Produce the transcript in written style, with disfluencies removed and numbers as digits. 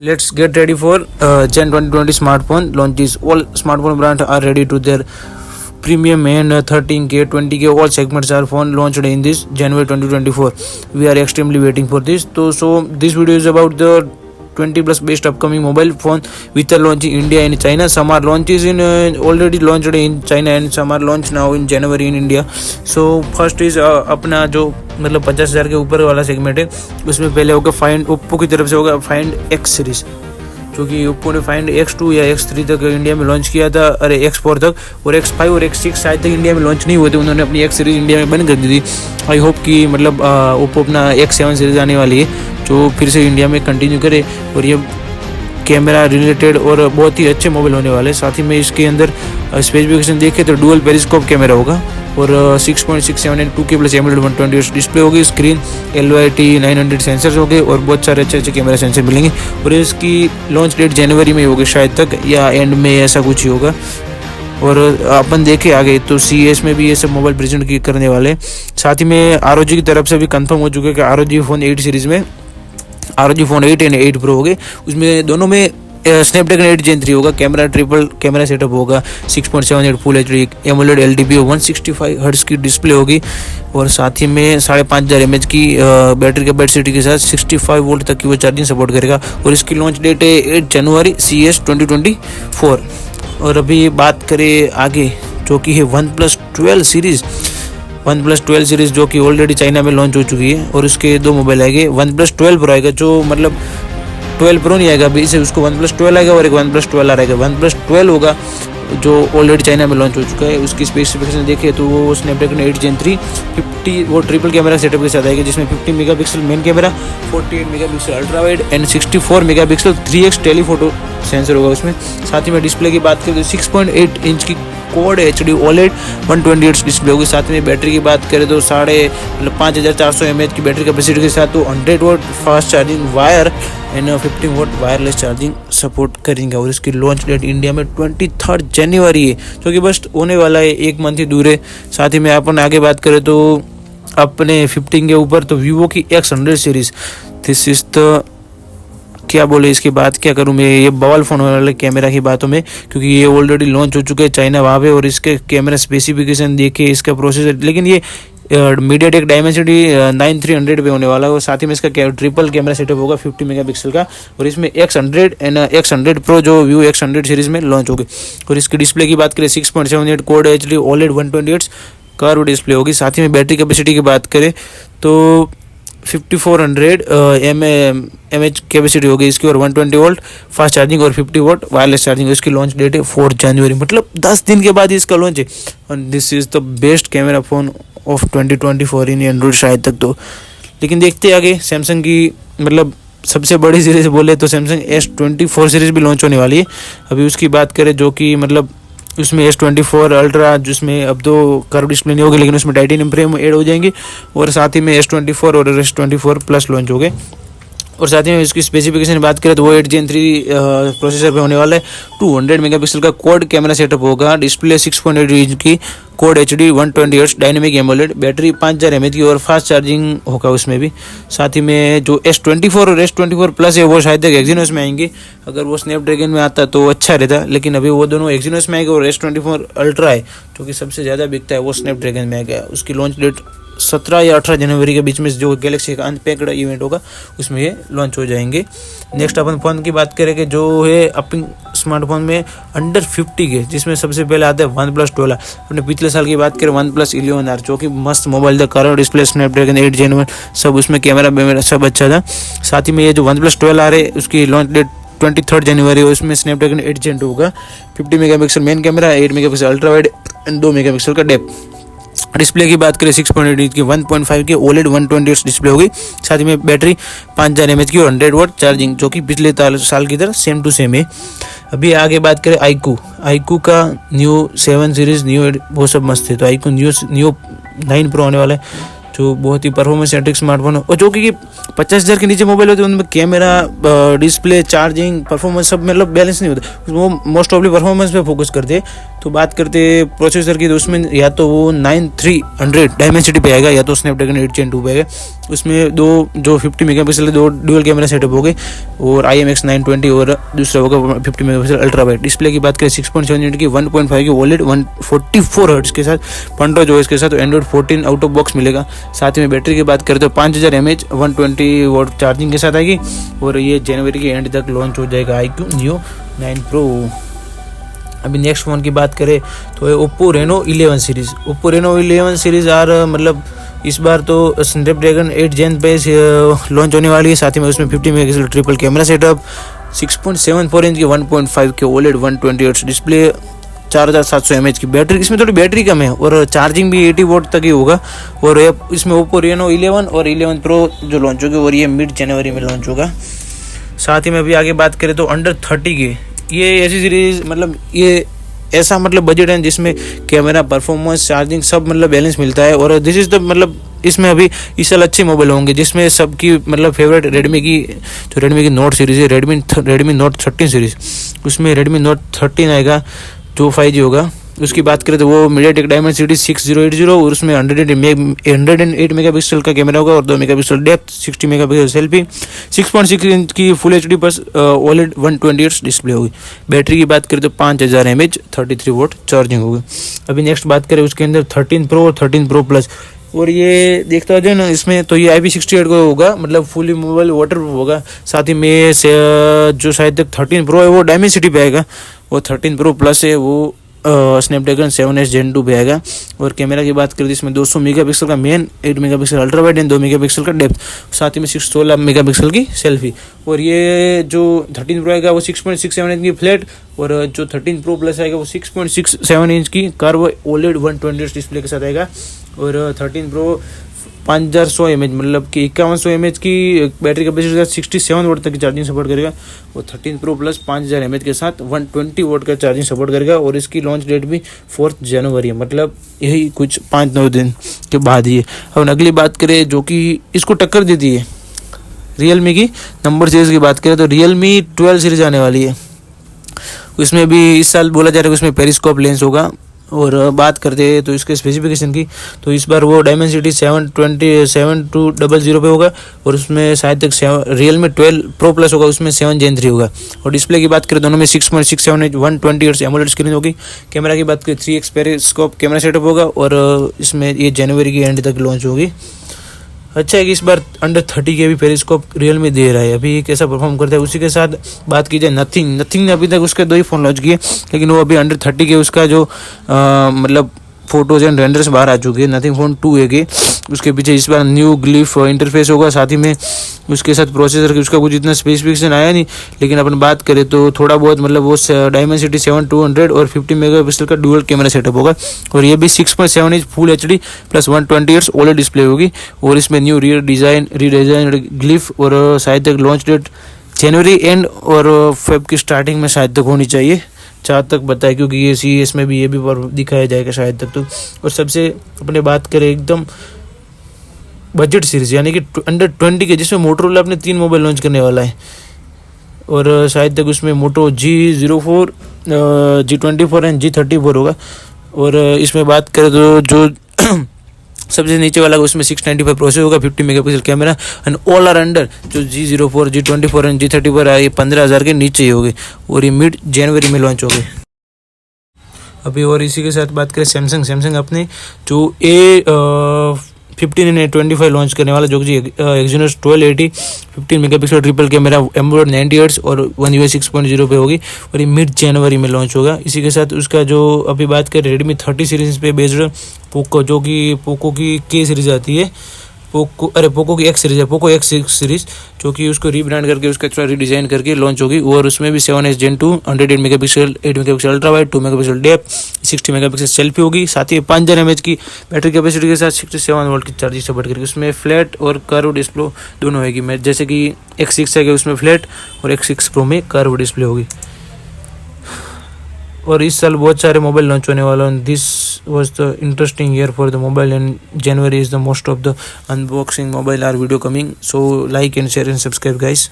Let's get ready for Gen 2020 smartphone launches. All smartphone brands are ready to their premium and 13K, 20K all segments are phone launched in this January 2024. We are extremely waiting for this. So this video is about the 20 plus best upcoming mobile phone which are launched in India and China. Some are launches in already launched in China and some are launched now in January in India. So first is अपना जो मतलब 50,000 के ऊपर वाला segment है, उसमें पहले होगा फाइंड, ओप्पो की तरफ से होगा फाइंड एक्स सीरीज, जो कि ओप्पो ने फाइंड X2 या X3 तक इंडिया में लॉन्च किया था, अरे X4 तक, और X5 और X6 शायद तक इंडिया में लॉन्च नहीं हुए थे, उन्होंने अपनी X सीरीज़ इंडिया में बंद कर दी थी। आई होप कि मतलब ओप्पो अपना X7 सीरीज़ आने वाली है जो फिर से इंडिया में कंटिन्यू करे, और ये कैमरा रिलेटेड और बहुत ही अच्छे मोबाइल होने वाले। साथ ही में इसके अंदर स्पेसिफिकेशन देखें तो डुअल पेरिस्कोप कैमरा होगा और 6.67 and 2K plus AMOLED 120 display होगी, स्क्रीन LYT 900 सेंसर्स होंगे और बहुत सारे अच्छे कैमरा सेंसर मिलेंगे। और इसकी लॉन्च डेट जनवरी में होगी शायद तक, या एंड में ऐसा कुछ ही होगा। और अपन देखें आगे तो CES में भी ये सब मोबाइल प्रेजेंट करने वाले। साथ ही में ROG की तरफ से भी कंफर्म हो चुका है कि ROG फ़ोन 8 सीरीज़ में ROG फ़ोन 8 एंड 8 प्रो हो गए, उसमें दोनों में स्नैपड्रैगन 8 Gen 3 होगा, कैमरा ट्रिपल कैमरा सेटअप होगा, 6.78 full HD AMOLED LTP 165 hertz की डिस्प्ले होगी, और साथ ही में 5500 mAh की बैटरी कैपेसिटी के साथ 65 वोल्ट तक की वो चार्जिंग सपोर्ट करेगा। और इसकी लॉन्च डेट है 8 जनवरी CES 2024। और अभी बात करें आगे जो कि है OnePlus 12 सीरीज़ जो कि ऑलरेडी चाइना में लॉन्च हो चुकी है, और उसके दो मोबाइल आएंगे। OnePlus 12 Pro आएगा, जो मतलब 12 Pro नहीं आएगा अभी, इसे उसको OnePlus 12 आएगा, और एक OnePlus 12 आएगा। OnePlus 12 होगा जो ऑलरेडी चाइना में लॉन्च हो चुका है। उसकी स्पेसिफिकेशन देखिए तो वो स्नैपड्रैगन 8 Gen 3 50 वो ट्रिपल कैमरा सेटअप के साथ आएगा, जिसमें 50 megapixel main camera, 48 megapixel ultra wide and 64 megapixel 3x telephoto sensor होगा उसमें। साथ ही में डिस्प्ले की बात करें तो 6.8 इंच की कोड HD OLED 120 डिस्प्ले होगी। साथ में बैटरी की बात करें तो 5400 mAh की बैटरी कैपेसिटी के साथ तो 100 watt fast charging wire and 50 watt wireless charging support करेंगे। और इसकी लॉन्च डेट इंडिया में 23 जनवरी है, जो कि बस होने वाला है, एक मंथ ही दूर है। साथ ही में अपन आगे बात करें तो अपने 15 के ऊपर तो वीवो की X100 series, this is the क्या बोले इसकी बात क्या करूँ मैं, ये बवाल फ़ोन होने वाले कैमरा की बातों में, क्योंकि ये ऑलरेडी लॉन्च हो चुके हैं चाइना वहाँ पे। और इसके कैमरा स्पेसिफिकेशन देखिए, इसका प्रोसेसर, लेकिन ये मीडियाटेक डायमेंसिटी 9300 पे होने वाला है। और साथ ही में इसका ट्रिपल कैमरा सेटअप होगा 50 मेगापिक्सल का, और इसमें X100 एंड X100 Pro जो Vivo X100 सीरीज़ में लॉन्च होगी। और इसकी डिस्प्ले की बात करें 6.78 code HD OLED 120 curve display होगी। साथ ही में बैटरी कैपेसिटी की बात करें तो 5400 mAh कैपेसिटी होगी इसकी, और 120 वोल्ट फास्ट चार्जिंग और 50 वाट वायरलेस चार्जिंग। इसकी लॉन्च डेट है 4 जनवरी, मतलब 10 दिन के बाद इसका लॉन्च है। और this is the best camera phone off 2024 in Android शायद तक तो। लेकिन देखते आगे सैमसंग की मतलब सबसे बड़ी सीरीज़ बोले तो सैमसंग S24 सीरीज़ भी लॉन्च होने वाली है। अभी उसकी बात करें जो कि मतलब उसमें S24 अल्ट्रा, जिसमें अब तो कर्व डिस्प्ले नहीं होगी, लेकिन उसमें टाइटेनियम फ्रेम ऐड हो जाएंगे। और साथ ही में S24 और S24 प्लस लॉन्च हो गए। और साथ ही में इसकी स्पेसिफिकेशन बात करें तो वो 8 Gen 3 प्रोसेसर पे होने वाला है। 200 मेगापिक्सल का क्वाड कैमरा सेटअप होगा, डिस्प्ले 6.8 इंच की code HD 120 dynamic AMOLED, battery 5000 mAh की और फास्ट चार्जिंग होगा उसमें भी। साथ ही में जो S24 और S24 प्लस है वो शायद तक एक्जीनोस में आएंगे, अगर वो स्नैपड्रैगन में आता तो अच्छा रहता, लेकिन अभी वो दोनों एक्जीनोस में आएंगे। और S24 अल्ट्रा है जो कि सबसे ज़्यादा बिकता है, वो स्नैपड्रैगन में आएगा। उसकी लॉन्च डेट 17 या 18 जनवरी के बीच में जो गैलेक्सी का अनपैक्ड इवेंट होगा उसमें ये लॉन्च हो जाएंगे। नेक्स्ट अपन फ़ोन की बात करें कि जो है अपने स्मार्टफोन में अंडर 50 के, जिसमें सबसे पहले आता है OnePlus 12। अपने पिछले साल की बात करें OnePlus 11R, जो कि मस्त मोबाइल था, कर्व डिस्प्ले, स्नैपड्रैगन 8 Gen 1 सब, उसमें कैमरा सब अच्छा था। साथ ही में ये जो OnePlus 12R है उसकी लॉन्च डेट 23 जनवरी, और उसमें स्नैपड्रैगन 8 Gen 2 होगा, 50 megapixel main camera, 8 megapixel ultra wide and 2 megapixel का डेप्थ। डिस्प्ले की बात करें 6.8 इंच की 1.5 के OLED 120 डिस्प्ले होगी। साथ ही में बैटरी 5000 mAh की और 100 वाट चार्जिंग, जो कि पिछले साल की तरह सेम टू सेम है। अभी आगे बात करें iQOO का न्यू 7 सीरीज़ न्यू वो सब मस्त है, तो iQOO न्यू 9 Pro होने वाला है। जो बहुत ही परफॉर्मेंस सेंट्रिक स्मार्टफोन है, और जो कि 50,000 के नीचे मोबाइल होते हैं उनमें कैमरा, डिस्प्ले, चार्जिंग, परफॉर्मेंस सब मतलब बैलेंस नहीं होता, वो मोस्ट ऑफली परफॉर्मेंस पे फोकस करते हैं। तो बात करते हैं प्रोसेसर की, तो उसमें या तो वो 9300 डायमेंसिटी पे आएगा या तो स्नैपड्रैगन 8 Gen 2 पे आएगा। उसमें दो जो 50 मेगापिक्सल है, दो डुअल कैमरा सेटअप हो गए, और IMX 920 और दूसरा होगा 50 मेगापिक्सल अल्ट्रा वाइड। डिस्प्ले की बात करें 6.7 इंच की 1.5 की OLED 144 हर्ट्ज के साथ 15 OS के साथ एंड्रॉइड 14 आउट ऑफ बॉक्स मिलेगा। साथ में बैटरी की बात करें तो 5000 mAh 120 वॉट चार्जिंग के साथ आएगी, और ये जनवरी के एंड तक लॉन्च हो जाएगा iQOO Neo 9 Pro। अभी नेक्स्ट फ़ोन की बात करें तो है Oppo Reno 11 series. Oppo Reno 11 series मतलब इस बार तो स्नैपड्रैगन 8 Gen पे लॉन्च होने वाली है। साथ ही में उसमें 50 megapixel triple camera setup, 6.74 inch की 1.5 के OLED 120 हर्ट्ज डिस्प्ले, 4700 mAh की बैटरी। इसमें थोड़ी बैटरी कम है और चार्जिंग भी 80 वोट तक ही होगा। और इसमें ओप्पो रेनो 11 और 11 Pro जो लॉन्च होगी और ये मिड जनवरी में लॉन्च होगा। साथ ही में अभी आगे बात करें तो अंडर 30 के ये ऐसी सीरीज मतलब ये ऐसा मतलब बजट है जिसमें कैमरा, परफॉर्मेंस, चार्जिंग सब मतलब बैलेंस मिलता है। और दिस इज़ द मतलब इसमें अभी इस साल अच्छे मोबाइल होंगे जिसमें सबकी मतलब फेवरेट रेडमी की नोट सीरीज़ है, रेडमी नोट 13 सीरीज़। उसमें रेडमी नोट 13 आएगा जो 5G होगा। उसकी बात करें तो वो मीडियाटेक डायमेंसिटी 6080 और उसमें 108 मेगापिक्सल का कैमरा होगा और 2 megapixel depth, 60 megapixel selfie, 6.6 inch की full HD plus OLED 120 hertz display होगी। बैटरी की बात करें तो 5000 mAh 33 वोट चार्जिंग होगी। अभी नेक्स्ट बात करें उसके अंदर 13 Pro और 13 Pro प्लस, और ये देखता हो ना इसमें तो ये IP68 को होगा, मतलब फुली मोबाइल वाटर प्रूफ होगा। साथ ही में जो शायद तक 13 Pro है वो डायमेंसिटी पे आएगा, और 13 Pro प्लस है वो स्नैपड्रैगन 7S Gen 2 पे आएगा। और कैमरा की बात करें तो इसमें 200 मेगापिक्सल का main, 8 megapixel ultra wide and 2 megapixel का डेप्थ, साथ ही में 16 मेगापिक्सल की सेल्फी। और ये जो 13 Pro आएगा वो 6.67 इंच की फ्लैट, और जो 13 Pro प्लस आएगा वो 6.67 इंच की कर्व OLED 120 हर्ट्ज डिस्प्ले के साथ आएगा। और 13 Pro 5100 mAh मतलब कि 5100 mAh की बैटरी कैपेसिटी के साथ 67 वोट तक की चार्जिंग सपोर्ट करेगा। और 13 Pro प्लस 5000 mAh के साथ 120 वोट का चार्जिंग सपोर्ट करेगा। और इसकी लॉन्च डेट भी 4 जनवरी है, मतलब यही कुछ 5-9 दिन के बाद ही है। अब अगली बात करें जो कि इसको टक्कर देती है रियलमी की नंबर सीरीज़ की बात करें तो रियलमी 12 सीरीज़ आने वाली है। उसमें भी इस साल बोला जा रहा है कि उसमें पेरिस्कोप लेंस होगा। और बात करते हैं तो इसके स्पेसिफिकेशन की, तो इस बार वो डायमेंसिटी 720 पे होगा, और उसमें शायद तक रियलमी 12 Pro प्लस होगा, उसमें 7 Gen 3 होगा। और डिस्प्ले की बात करें दोनों में 6.67 इंच 120 हर्ट्ज एमोलेड स्क्रीन होगी। कैमरा की बात करें 3x पेरिस्कोप कैमरा सेटअप होगा, और इसमें ये जनवरी की एंड तक लॉन्च होगी। अच्छा है कि इस बार अंडर 30 के भी पेरिस्कोप रियलमी दे रहा है, अभी ये कैसा परफॉर्म करता है। उसी के साथ बात की जाए नथिंग ने अभी तक उसके 2 ही फ़ोन लॉन्च किए, लेकिन वो अभी अंडर 30 के उसका जो मतलब फोटोज एंड रेंडर्स बाहर आ चुके हैं। नथिंग फोन 2 है कि उसके पीछे इस बार न्यू ग्लिफ इंटरफेस होगा। साथ ही में उसके साथ प्रोसेसर की उसका कुछ इतना स्पेसिफिकेशन आया नहीं, लेकिन अपन बात करें तो थोड़ा बहुत मतलब वो डायमेंसिटी 7200 और 50 मेगापिक्सल का डुअल कैमरा सेटअप होगा। और ये भी 6.7 inch full HD plus 120 hertz OLED display होगी। और इसमें न्यू रीडिजाइन ग्लिफ, और शायद तक लॉन्च डेट जनवरी एंड और फेब की स्टार्टिंग में शायद तक होनी चाहिए, जहाँ तक बताए, क्योंकि ये CES में भी ये भी दिखाया जाएगा शायद तक तो। और सबसे अपने बात करें एकदम बजट सीरीज यानी कि अंडर 20 के, जिसमें मोटोरोला अपने 3 मोबाइल लॉन्च करने वाला है। और शायद तक उसमें मोटो G04, G24 एंड G34 होगा। और इसमें बात करें तो जो सबसे नीचे वाला उसमें 695 प्रोसेसर होगा, 50 megapixel camera and all are under जो G04, G24 एंड G34 है, ये 15,000 के नीचे ही होगी। और ये मिड जनवरी में लॉन्च होगी अभी। और इसी के साथ बात करें सैमसंग अपने जो A15 एंड A25 लॉन्च करने वाला, जो कि Exynos 1280 15 megapixel triple camera AMOLED 90 hertz और One UI 6.0 पे होगी। और ये मिड जनवरी में लॉन्च होगा। इसी के साथ उसका जो अभी बात करें रेडमी 30 सीरीज पे बेस्ड पोको, जो कि पोको की K सीरीज आती है, पोको की X सीरीज है, पोको X6 सीरीज, जो कि उसको रीब्रांड करके उसका थोड़ा रीडिज़ाइन करके लॉन्च होगी। और उसमें भी 7S Gen 2 108 megapixel 8 megapixel ultra wide 2 megapixel depth 60 megapixel selfie होगी। साथ ही 5000 mAh की बैटरी कैपेसिटी के साथ 67 वोल्ट की चार्जिंग सपोर्ट करके उसमें फ्लैट और कर्व डिस्प्ले दोनों होगी। मैं जैसे कि X6 है कि उसमें फ्लैट और X6 Pro में कर्व डिस्प्ले होगी। और इस साल बहुत सारे मोबाइल लॉन्च होने वाले हैं this was the interesting year for the mobile, and January is the most of the unboxing mobile or video coming. So like and share and subscribe, guys.